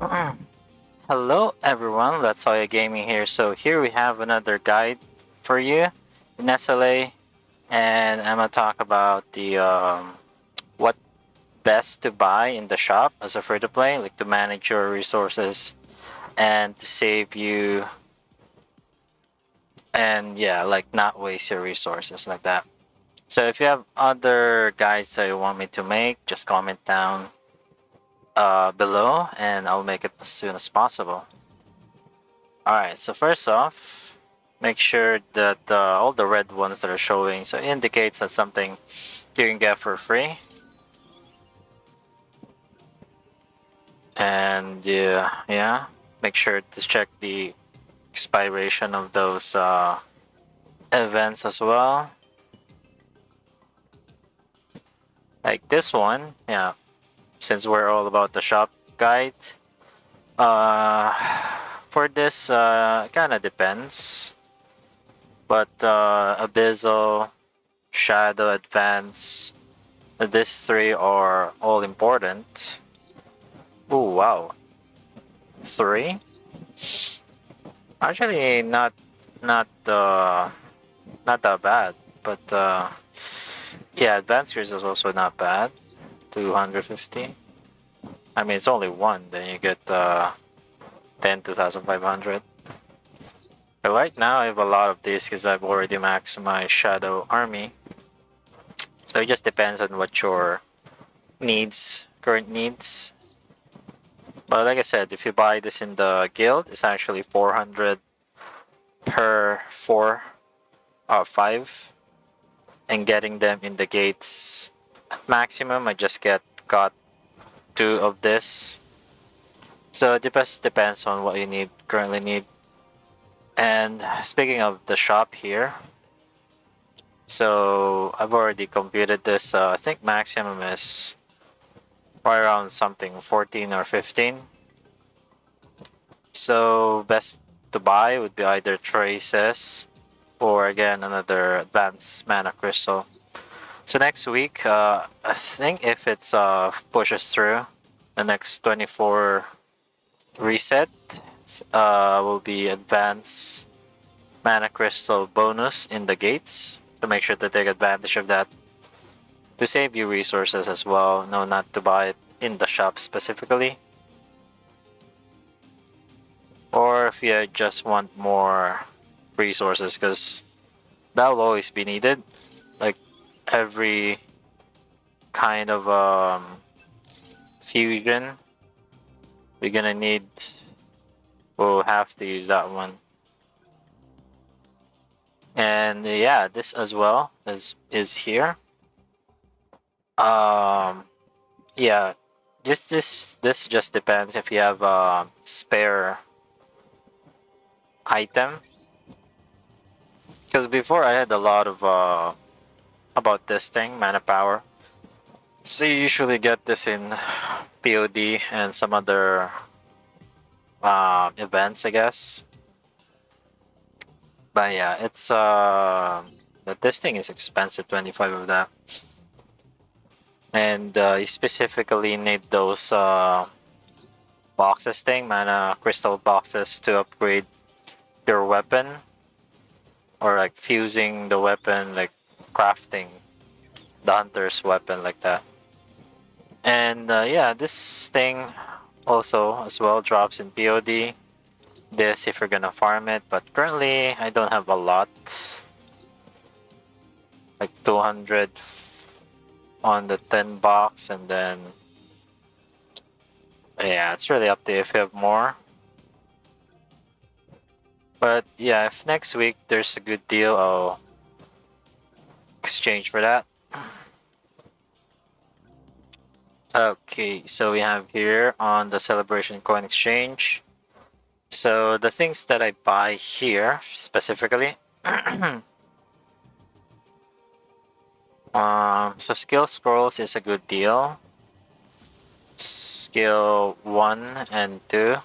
Hello everyone, Let's All Gaming here. So here we have another guide for you in SLA, and I'm gonna talk about the what best to buy in the shop as a free to play, like to manage your resources and to save you, and yeah, like not waste your resources like that. So if you have other guides that you want me to make, just comment down below, and I'll make it as soon as possible. Alright, so first off, make sure that all the red ones that are showing, so it indicates that something you can get for free. And yeah, make sure to check the expiration of those events as well. Like this one, yeah, since we're all about the shop guide. Uh, for this, kind of depends. But Abyssal, Shadow, Advance, these three are all important. Oh wow, three? Actually, not that bad. But yeah, Advanced Years is also not bad. 250. I mean, it's only one. Then you get 10 2500. But right now, I have a lot of these because I've already maxed my Shadow Army. So it just depends on what your current needs. But like I said, if you buy this in the guild, it's actually 400 per 5, and getting them in the gates at maximum. I just got 2 of this. So it depends on what you currently need. And speaking of the shop here, so I've already computed this. I think maximum is right around something 14 or 15. So best to buy would be either traces or again another advanced mana crystal. So next week, I think if it's pushes through the next 24 reset, will be advanced mana crystal bonus in the gates. So make sure to take advantage of that to save you resources as well. No, not to buy it in the shop specifically. Or if you just want more resources, because that will always be needed. Like every kind of fusion, we're gonna need. We'll have to use that one. And yeah, this as well is here. Yeah, just this just depends if you have a spare item. Because before I had a lot of about this thing, mana power. So you usually get this in POD and some other events, I guess. But yeah, it's but this thing is expensive, 25 of that. And you specifically need those boxes mana crystal boxes to upgrade your weapon, or like fusing the weapon, like crafting the hunter's weapon like that. And yeah, this thing also as well drops in POD. This if you're gonna farm it, but currently I don't have a lot. Like 200 on the 10 box, and then yeah, it's really up to you if you have more. But yeah, if next week there's a good deal, I'll exchange for that. Okay, so we have here on the Celebration Coin Exchange. So the things that I buy here specifically, so skill scrolls is a good deal. Skill 1 and 2.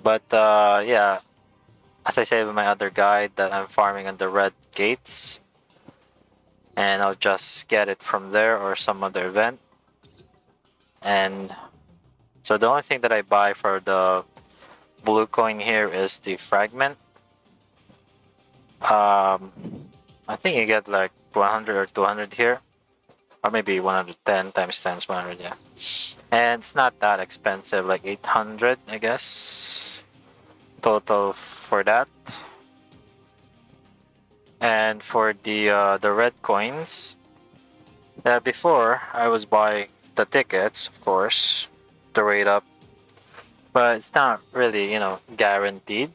But yeah, as I said with my other guide, that I'm farming on the red gates, and I'll just get it from there or some other event. And so the only thing that I buy for the blue coin here is the fragment. I think you get like 100 or 200 here, or maybe 110 times 10 is 100, yeah. And it's not that expensive, like 800, I guess, total for that. And for the red coins, before I was buying the tickets, of course, to rate up, but it's not really, guaranteed.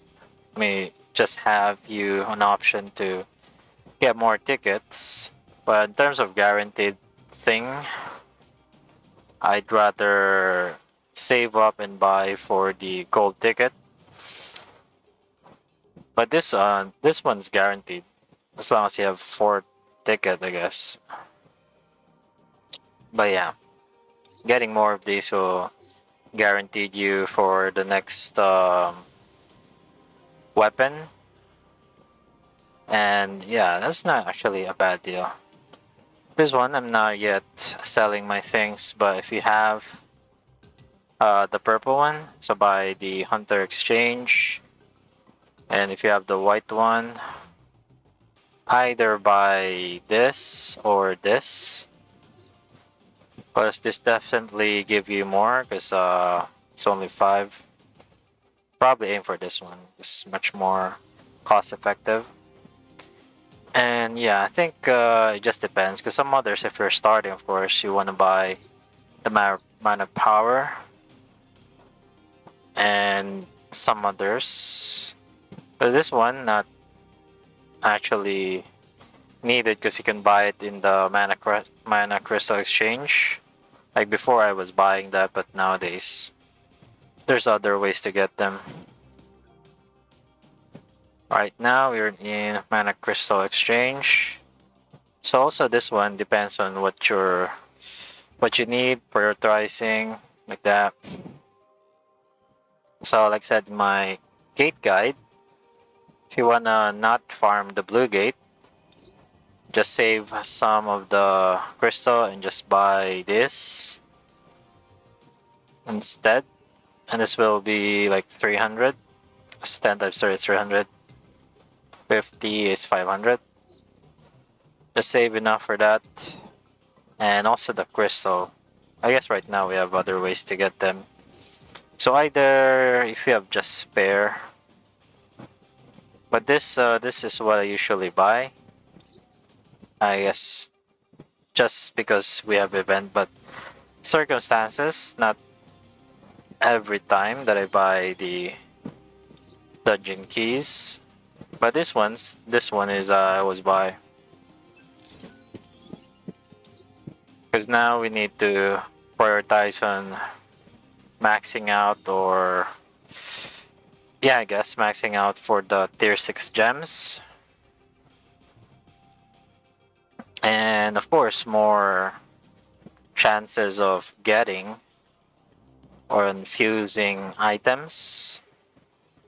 I mean, just have you an option to get more tickets. But in terms of guaranteed thing, I'd rather save up and buy for the gold ticket. But this one's guaranteed as long as you have 4 ticket, I guess. But yeah, getting more of these will guaranteed you for the next weapon. And yeah, that's not actually a bad deal. This one, I'm not yet selling my things, but if you have the purple one, so buy the Hunter Exchange. And if you have the white one, either buy this or this. Because this definitely give you more, because it's only 5. Probably aim for this one. It's much more cost effective. And yeah, I think it just depends. Because some others, if you're starting, of course, you want to buy the mana power. And some others. Because this one, not actually needed, because you can buy it in the mana crystal exchange. Like before, I was buying that, but nowadays, there's other ways to get them. Right now, we're in mana crystal exchange. So also this one depends on what you need, prioritizing, like that. So like I said in my gate guide, if you wanna not farm the blue gate, just save some of the crystal and just buy this instead. And this will be like 300. 10 times 30 is 300. 50 is 500. Just save enough for that. And also the crystal. I guess right now we have other ways to get them. So either if you have just spare. But this is what I usually buy. I guess just because we have event, but circumstances, not every time that I buy the dungeon keys. But this one is I always buy. Because now we need to prioritize on maxing out, or yeah, I guess maxing out for the tier 6 gems. And of course, more chances of getting or infusing items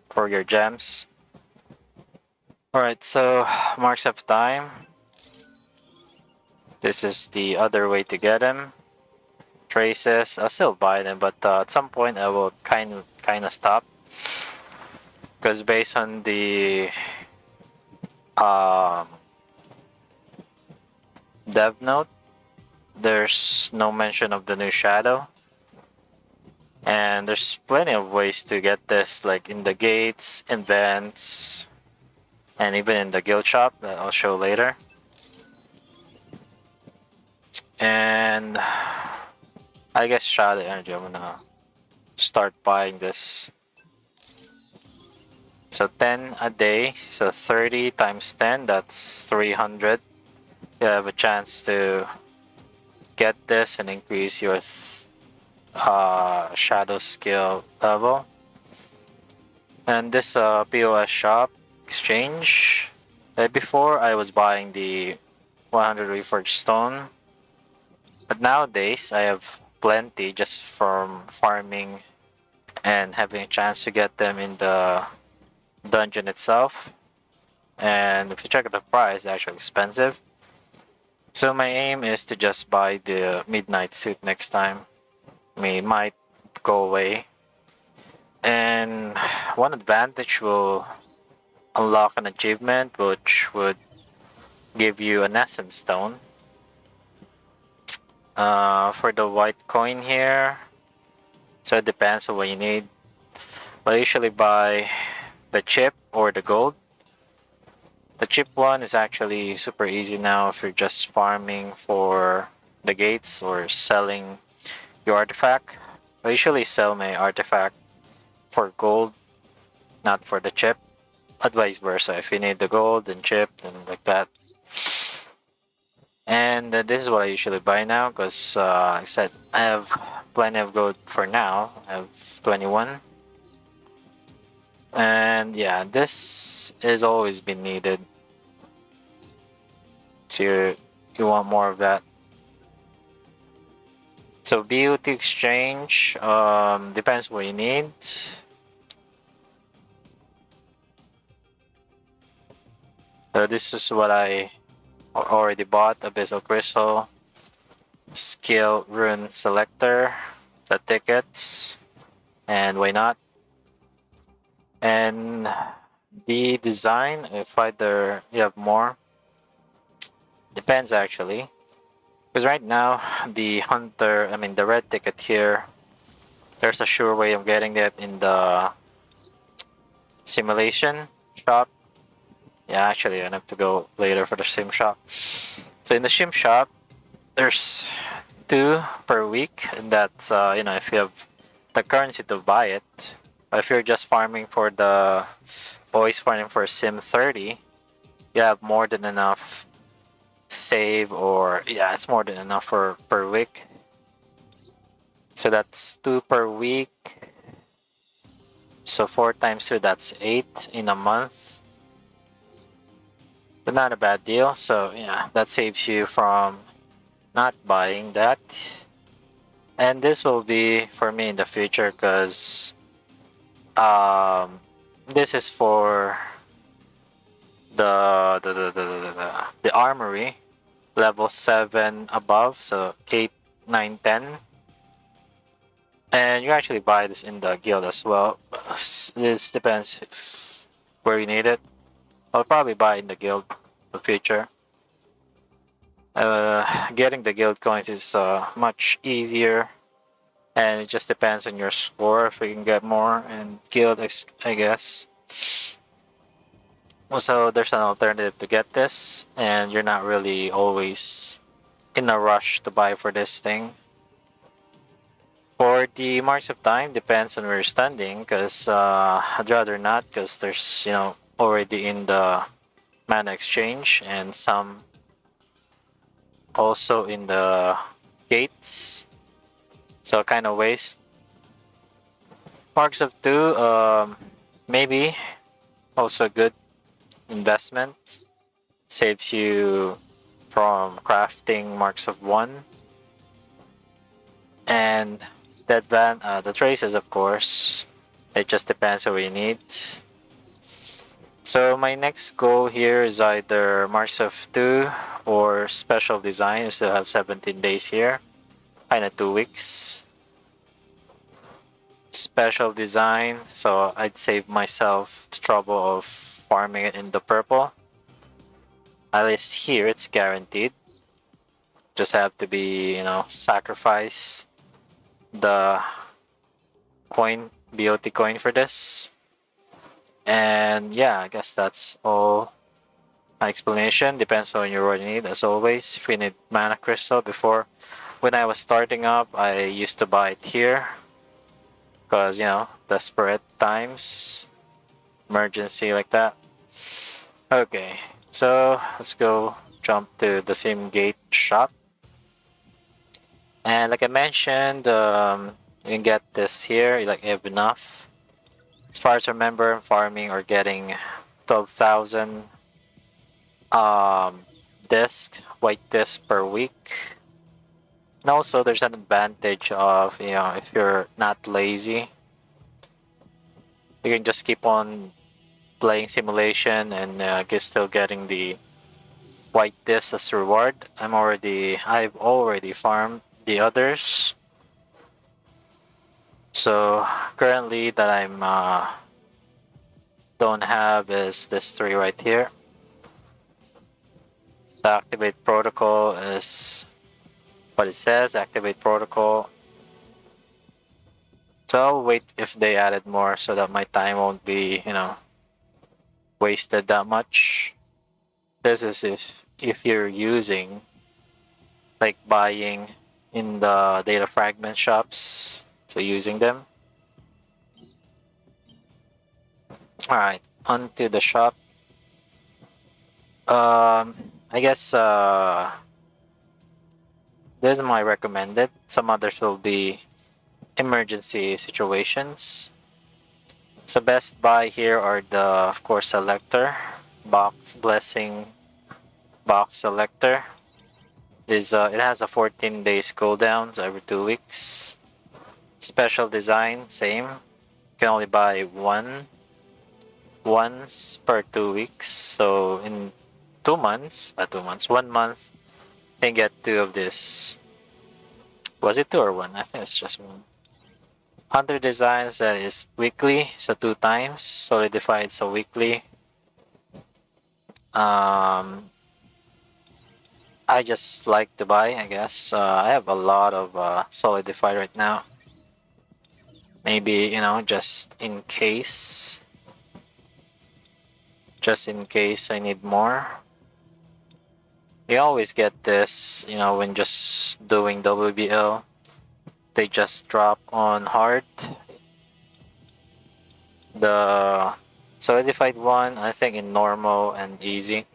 for your gems. Alright, so marks of time. This is the other way to get them. Traces, I'll still buy them, but at some point I will kind of stop. Because based on the dev note, there's no mention of the new shadow. And there's plenty of ways to get this, like in the gates, events, and even in the guild shop that I'll show later. And I guess shadow energy, I'm gonna start buying this. So 10 a day, so 30 times 10, that's 300. You have a chance to get this and increase your shadow skill level. And this POS Shop Exchange, before I was buying the 100 reforged stone, but nowadays I have plenty just from farming and having a chance to get them in the dungeon itself. And if you check the price, it's actually expensive. So my aim is to just buy the midnight suit next time. I mean, it might go away. And one advantage will unlock an achievement which would give you an essence stone. For the white coin here, so it depends on what you need. But I usually buy the chip or the gold. The chip one is actually super easy now if you're just farming for the gates or selling your artifact. I usually sell my artifact for gold, not for the chip. But vice versa. If you need the gold and chip and like that. And this is what I usually buy now because I said I have plenty of gold for now. I have 21. And yeah, this has always been needed. So you want more of that. So POS Exchange depends what you need. So this is what I already bought: Abyssal Crystal, Skill Rune Selector, the tickets, and why not? And the design, if either you have more, depends actually. Because right now, the hunter, I mean the red ticket here, there's a sure way of getting it in the simulation shop. Yeah, actually, I have to go later for the sim shop. So in the sim shop, there's 2 per week. And that's, if you have the currency to buy it. But if you're just farming for the, always farming for Sim 30, you have more than enough save, or yeah, it's more than enough for per week. So that's 2 per week. So 4 times 2, that's 8 in a month. But not a bad deal. So yeah, that saves you from not buying that. And this will be for me in the future because this is for the armory level 7 above, so 8, 9, 10. And you actually buy this in the guild as well. This depends where you need it. I'll probably buy in the guild in the future. Getting the guild coins is much easier, and it just depends on your score if you can get more. And guild, I guess. Also, there's an alternative to get this, and you're not really always in a rush to buy for this thing. For the marks of time, depends on where you're standing, because I'd rather not, because there's, already in the mana exchange, and some also in the gates. So kind of waste. Marks of 2, maybe also a good investment. Saves you from crafting marks of 1. And the traces, of course, it just depends on what you need. So my next goal here is either marks of 2 or special design. We still have 17 days here, kind of 2 weeks. Special design, so I'd save myself the trouble of farming it in the purple. At least here it's guaranteed. Just have to be, sacrifice the coin, BOT coin for this. And yeah, I guess that's all my explanation. Depends on your need, as always. If you need mana crystal, before, when I was starting up, I used to buy it here. Because, desperate times, emergency like that. Okay, so let's go jump to the sim gate shop. And like I mentioned, you can get this here, you have enough. As far as I remember, farming or getting 12,000 white disc per week. And also there's an advantage of, if you're not lazy, you can just keep on playing simulation and still getting the white disc as reward. I've already farmed the others. So currently that I'm don't have is this three right here. The activate protocol is what it says, activate protocol. So I'll wait if they added more so that my time won't be, wasted that much. This is if you're using, like, buying in the data fragment shops, so using them. All right, onto the shop. I guess this is my recommended. Some others will be emergency situations. So best buy here are the, of course, selector box, blessing box selector. Is it has a 14 days cooldown, so every 2 weeks. Special design, same. You can only buy one once per 2 weeks. So in 2 months, 1 month, you can get two of this. Was it two or one? I think it's just one. Hunter designs, that is weekly, so 2 times. Solidified, so weekly. I just like to buy, I guess. I have a lot of Solidify right now. Maybe, just in case. Just in case I need more. You always get this, when just doing WBL. They just drop on hard. The Solidified one, I think in normal and easy.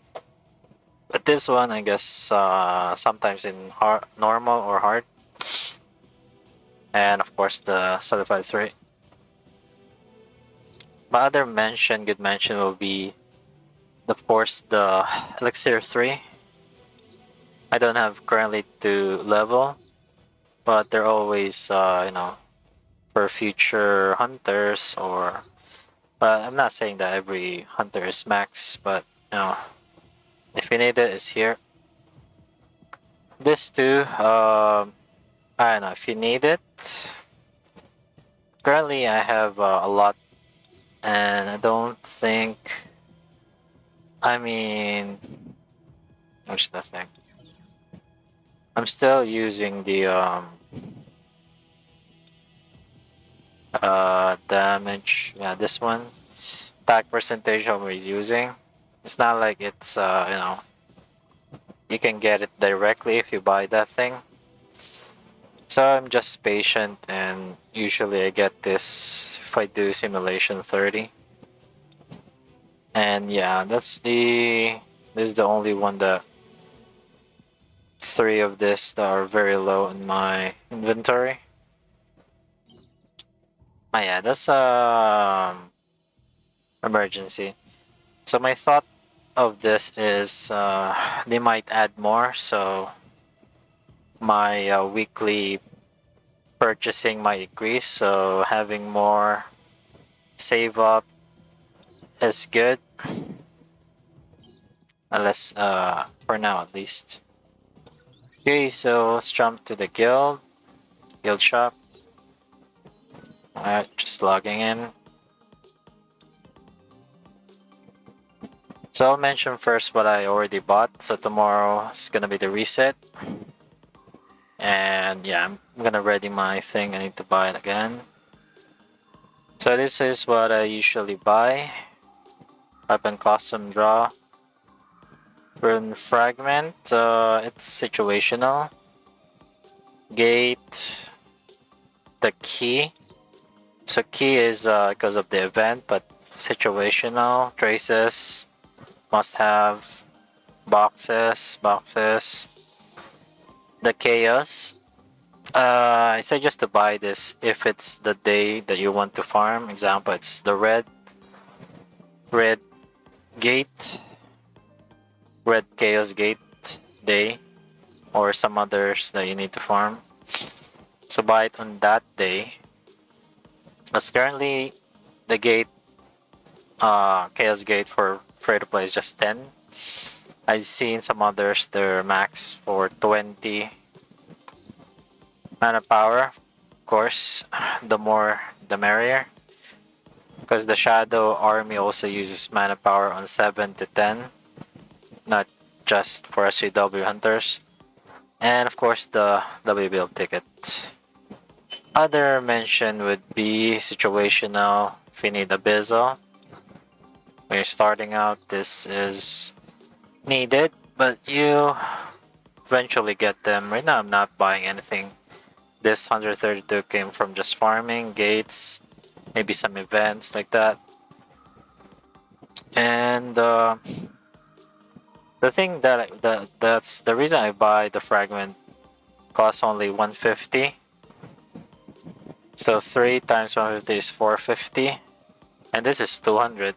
But this one, I guess, sometimes in hard, normal or hard. And of course, the Solidified 3. My other good mention will be, of course, the Elixir 3. I don't have currently to level, but they're always, for future hunters or. But I'm not saying that every hunter is max, but, if you need it, it's here. This too, I don't know if you need it. Currently, I have a lot, and I don't think. I mean, what's the thing? I'm still using the damage. Yeah, this one. Attack percentage I'm always using. It's not like it's you can get it directly if you buy that thing. So I'm just patient, and usually I get this if I do simulation 30. And yeah, this is the only one that 3 of this that are very low in my inventory. Oh yeah, that's emergency. So my thought of this is they might add more, so my weekly purchasing might increase. So having more save up is good, unless for now at least. Okay, so let's jump to the guild shop. Alright, just logging in. So I'll mention first what I already bought. So tomorrow is gonna be the reset. And yeah, I'm gonna ready my thing. I need to buy it again. So this is what I usually buy. Weapon custom draw. Rune fragment, it's situational. Gate, the key. So key is because of the event, but situational. Traces, must have. Boxes. The chaos. I say just to buy this if it's the day that you want to farm. Example, it's the red gate, red chaos gate day, or some others that you need to farm. So buy it on that day. Because currently the gate, chaos gate for free to play is just 10. I've seen some others, they're max for 20 mana power. course, the more the merrier. Because the Shadow Army also uses mana power on 7 to 10, not just for SJW hunters. And of course, the W build ticket. Other mention would be situational if you need Abyssal. When you're starting out, this is needed, but you eventually get them. Right now, I'm not buying anything. This 132 came from just farming, gates, maybe some events like that. And the thing that's the reason I buy the fragment costs only 150. So 3 times 150 is 450, and this is 200.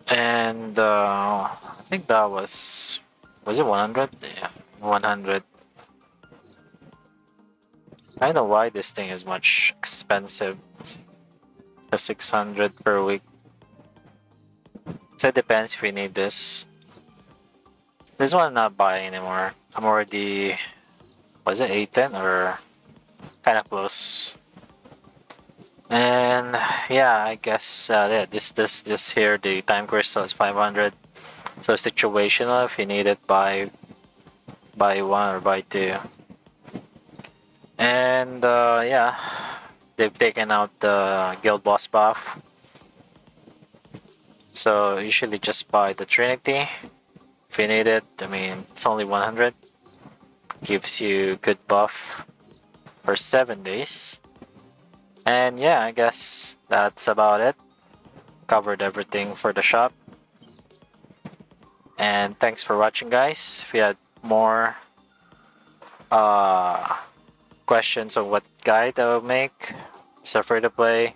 And I think that was it 100? Yeah, 100. I don't know why this thing is much expensive. The 600 per week. So it depends if you need this. This one I'm not buying anymore. I'm already, was it 810 or kind of close? And yeah, I guess yeah, this here, the time crystal is 500. So situational if you need it, buy one or buy two. And yeah, they've taken out the guild boss buff. So usually just buy the Trinity if you need it. I mean, it's only 100. Gives you good buff for 7 days. And yeah, I guess that's about it. Covered everything for the shop. And thanks for watching, guys. If you had more questions on what guide I'll make, so free to play,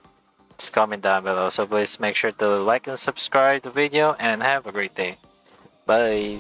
just comment down below. So please make sure to like and subscribe the video and have a great day. Bye.